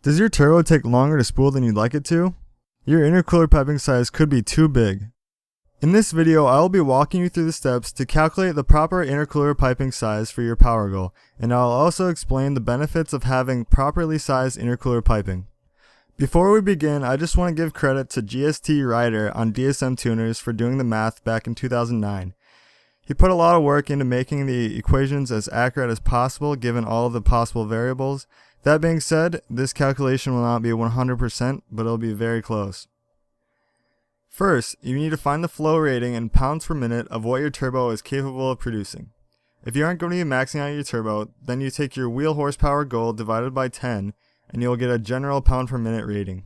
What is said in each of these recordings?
Does your turbo take longer to spool than you'd like it to? Your intercooler piping size could be too big. In this video, I will be walking you through the steps to calculate the proper intercooler piping size for your power goal, and I'll also explain the benefits of having properly sized intercooler piping. Before we begin, I just want to give credit to gstryyder on DSM tuners for doing the math back in 2009. He put a lot of work into making the equations as accurate as possible given all of the possible variables. That being said, this calculation will not be 100%, but it'll be very close. First, you need to find the flow rating in pounds per minute of what your turbo is capable of producing. If you aren't going to be maxing out your turbo, then you take your wheel horsepower goal divided by 10, and you'll get a general pound per minute rating.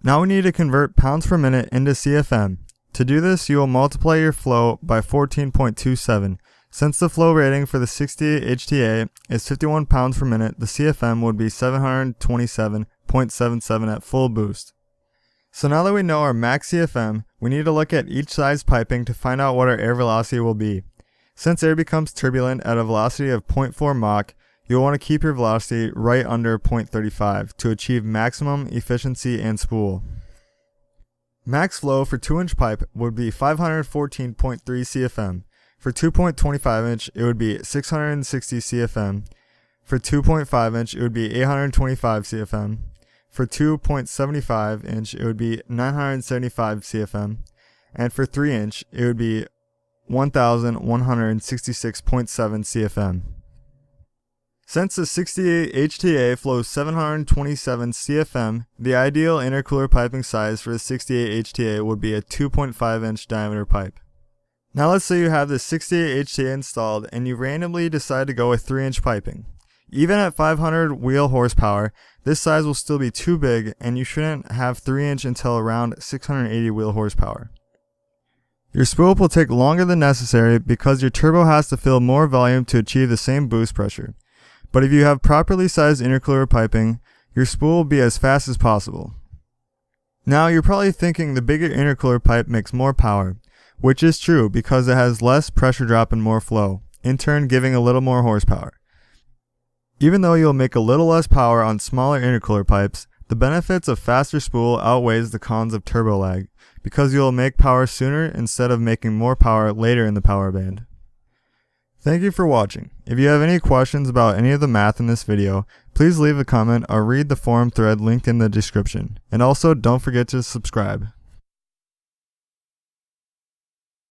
Now we need to convert pounds per minute into CFM. To do this, you will multiply your flow by 14.27. Since the flow rating for the 68 HTA is 51 pounds per minute, the CFM would be 727.77 at full boost. So now that we know our max CFM, we need to look at each size piping to find out what our air velocity will be. Since air becomes turbulent at a velocity of 0.4 Mach, you'll want to keep your velocity right under 0.35 to achieve maximum efficiency and spool. Max flow for 2-inch pipe would be 514.3 CFM. For 2.25 inch, it would be 660 CFM. For 2.5 inch, it would be 825 CFM. For 2.75 inch, it would be 975 CFM. And for 3 inch, it would be 1166.7 CFM. Since the 68 HTA flows 727 CFM, the ideal intercooler piping size for the 68 HTA would be a 2.5 inch diameter pipe. Now let's say you have the 68 HTA installed and you randomly decide to go with 3-inch piping. Even at 500 wheel horsepower, this size will still be too big and you shouldn't have 3-inch until around 680 wheel horsepower. Your spool will take longer than necessary because your turbo has to fill more volume to achieve the same boost pressure. But if you have properly sized intercooler piping, your spool will be as fast as possible. Now you're probably thinking the bigger intercooler pipe makes more power, which is true because it has less pressure drop and more flow, in turn giving a little more horsepower. Even though you'll make a little less power on smaller intercooler pipes, the benefits of faster spool outweighs the cons of turbo lag, because you'll make power sooner instead of making more power later in the power band. Thank you for watching. If you have any questions about any of the math in this video, please leave a comment or read the forum thread linked in the description. And also don't forget to subscribe.